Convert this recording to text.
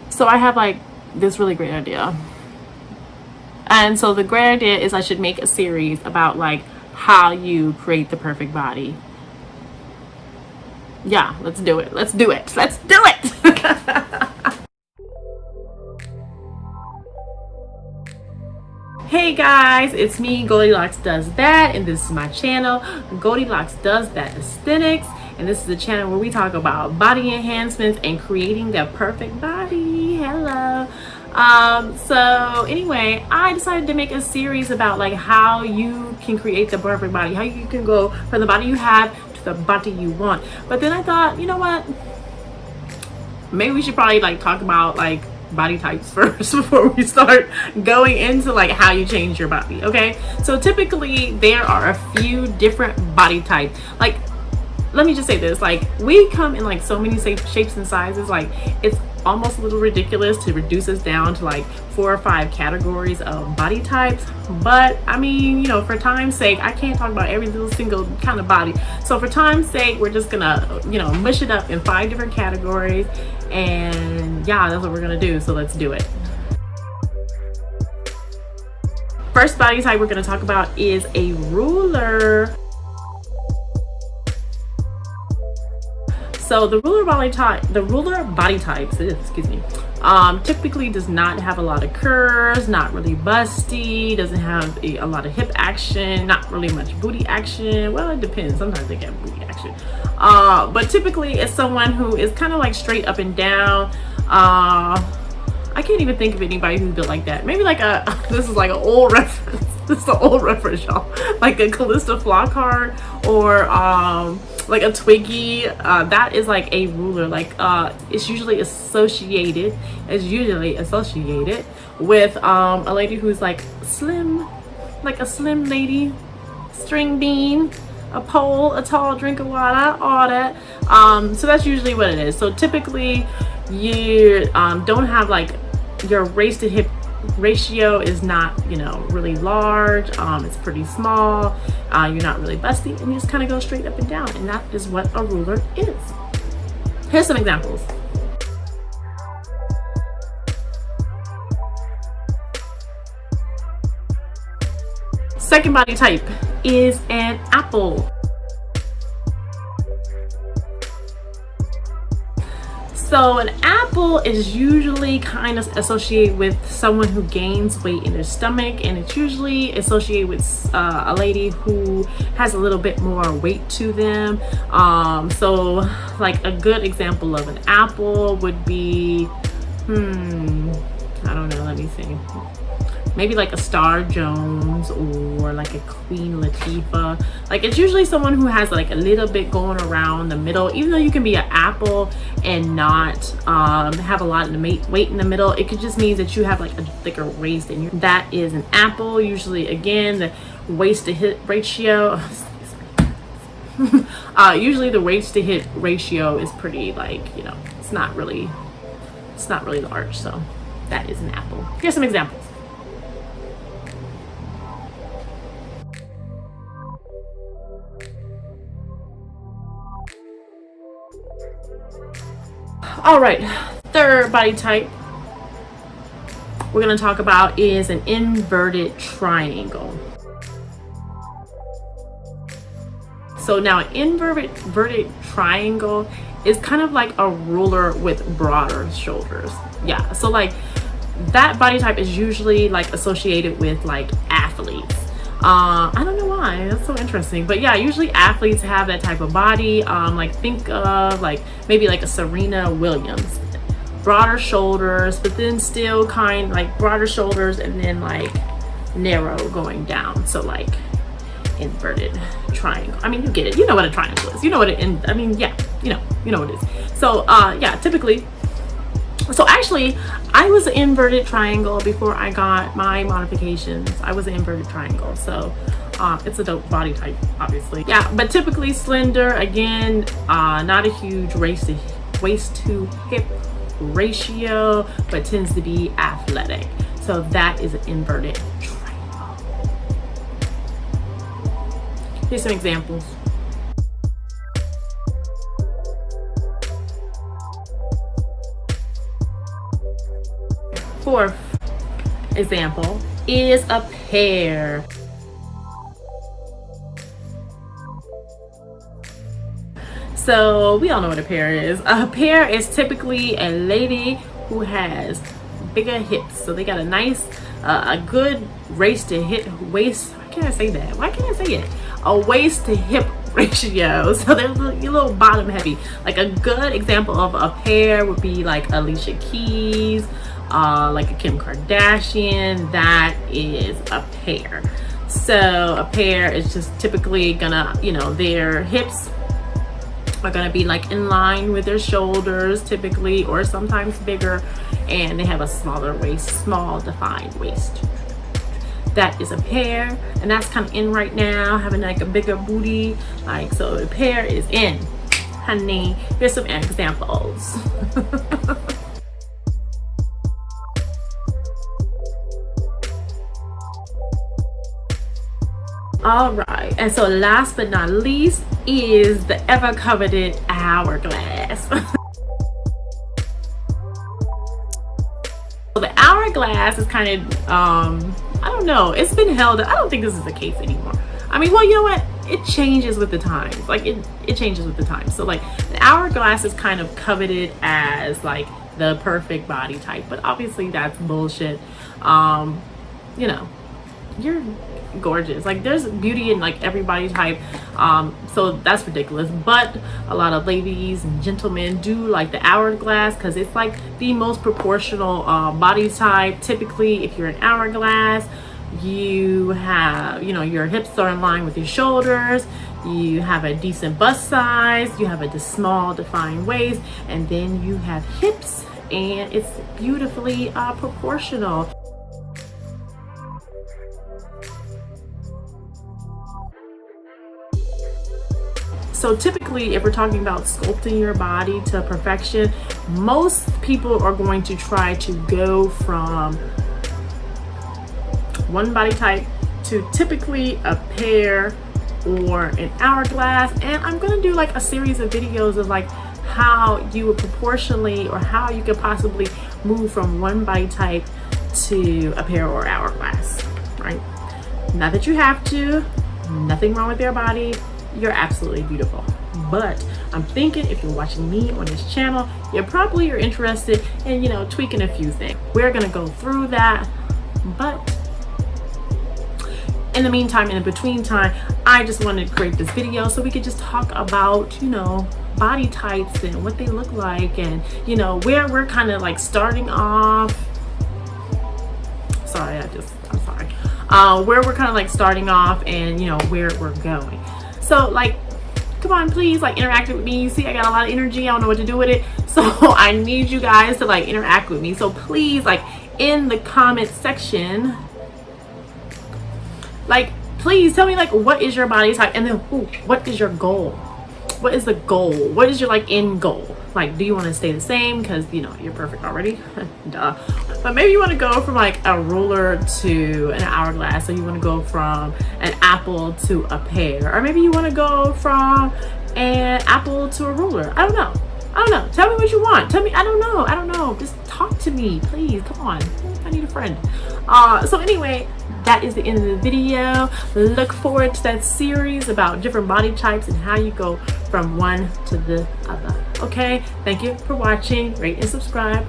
So I have like this really great idea. And so the great idea is I should make a series about like how you create the perfect body. Yeah, let's do it. Let's do it. Let's do it. Hey guys, it's me, Goldilocks Does That, and this is my channel, Goldilocks Does That Aesthetics, and this is the channel where we talk about body enhancements and creating the perfect body. Hello. So anyway, I decided to make a series about like how you can create the perfect body, how you can go from the body you have to the body you want. But then I thought, you know what? Maybe we should probably like talk about like body types first before we start going into like how you change your body. Okay, so typically there are a few different body types. Like, let me just say this, like we come in like so many shapes and sizes, like it's almost a little ridiculous to reduce us down to like 4 or 5 categories of body types. But I mean, you know, for time's sake, I can't talk about every little single kind of body. So for time's sake, we're just gonna, you know, mush it up in 5 different categories. And yeah, that's what we're gonna do. So let's do it. First body type we're gonna talk about is a ruler. So the ruler body types, typically does not have a lot of curves, not really busty, doesn't have a lot of hip action, not really much booty action. Well, it depends. Sometimes they get booty action. But typically it's someone who is kind of like straight up and down. I can't even think of anybody who's built like that. Maybe like this is like an old reference. This is an old reference, y'all. Like a Callista Flockhart or like a Twiggy. That is like a ruler. Like it's usually associated with a lady who's like slim, like a slim lady, string bean, a pole, a tall drink of water, all that. So that's usually what it is. So typically you don't have like your waist to hip ratio is not, you know, really large. It's pretty small. You're not really busty, and you just kind of go straight up and down, and that is what a ruler is. Here's some examples. Second body type is an apple. So an apple is usually kind of associated with someone who gains weight in their stomach, and it's usually associated with a lady who has a little bit more weight to them. So like a good example of an apple would be, I don't know, let me see. Maybe like a Star Jones or like a Queen Latifah. Like it's usually someone who has like a little bit going around the middle. Even though you can be an apple and not have a lot of weight in the middle, it could just mean that you have like a thicker waist, and that is an apple. Usually, again, the waist to hip ratio. Usually the waist to hip ratio is pretty, like, you know, it's not really large. So that is an apple. Here's some examples. All right, third body type we're going to talk about is an inverted triangle. So now an inverted triangle is kind of like a ruler with broader shoulders. Yeah, so like that body type is usually like associated with like athletes. I don't know why, that's so interesting, but yeah, usually athletes have that type of body. Like think of like maybe like a Serena Williams, broader shoulders, but then still kind like broader shoulders and then like narrow going down. So like inverted triangle. I mean, you get it. You know what a triangle is. You know what it. I mean, yeah, you know what it is. So yeah, typically. So actually, I was an inverted triangle before I got my modifications. I was an inverted triangle. So it's a dope body type, obviously. Yeah, but typically slender. Again, not a huge waist to hip ratio, but tends to be athletic. So that is an inverted triangle. Here's some examples. fourth example is a pear. So we all know what a pear is. A pear is typically a lady who has bigger hips. So they got a nice, a good waist to hip waist. Why can't I say that? Why can't I say it? A waist to hip ratio. So they're a little bottom heavy. Like a good example of a pear would be like Alicia Keys, like a Kim Kardashian. That is a pear. So a pear is just typically gonna, you know, their hips are going to be like in line with their shoulders typically, or sometimes bigger, and they have a smaller waist, small defined waist. That is a pear, and that's kind of in right now, having like a bigger booty. Like, so a pear is in, honey. Here's some examples. All right, and so last but not least is the ever coveted hourglass. So the hourglass is kind of, I don't know, it's been held, I don't think this is the case anymore. I mean, well, you know what? It changes with the times. Like it changes with the times. So like the hourglass is kind of coveted as like the perfect body type, but obviously that's bullshit. You know, you're gorgeous. Like there's beauty in like every body type, so that's ridiculous. But a lot of ladies and gentlemen do like the hourglass because it's like the most proportional body type. Typically, if you're an hourglass, you have, you know, your hips are in line with your shoulders, you have a decent bust size, you have a small defined waist, and then you have hips, and it's beautifully proportional. So typically, if we're talking about sculpting your body to perfection, most people are going to try to go from one body type to typically a pear or an hourglass. And I'm going to do like a series of videos of like how you would proportionally, or how you could possibly move from one body type to a pear or hourglass, right? Not that you have to, nothing wrong with your body. You're absolutely beautiful. But I'm thinking if you're watching me on this channel, you probably are interested in, you know, tweaking a few things. We're gonna go through that, but in the meantime, in the between time, I just wanted to create this video so we could just talk about, you know, body types and what they look like, and you know, where we're kind of like starting off. Sorry, I'm sorry. Where we're kind of like starting off, and you know, where we're going. So like, come on, please, like interact with me. You see, I got a lot of energy. I don't know what to do with it. So I need you guys to like interact with me. So please, like in the comment section, like please tell me like what is your body type, and then what is your goal? What is the goal? What is your like end goal? Like, do you want to stay the same because you know you're perfect already? Duh. But maybe you want to go from like a ruler to an hourglass. So you want to go from an apple to a pear, or maybe you want to go from an apple to a ruler. I don't know. Tell me what you want. Tell me. I don't know. Just talk to me, please. Come on. I need a friend. So anyway, that is the end of the video. Look forward to that series about different body types and how you go from one to the other. Okay, thank you for watching. Rate and subscribe.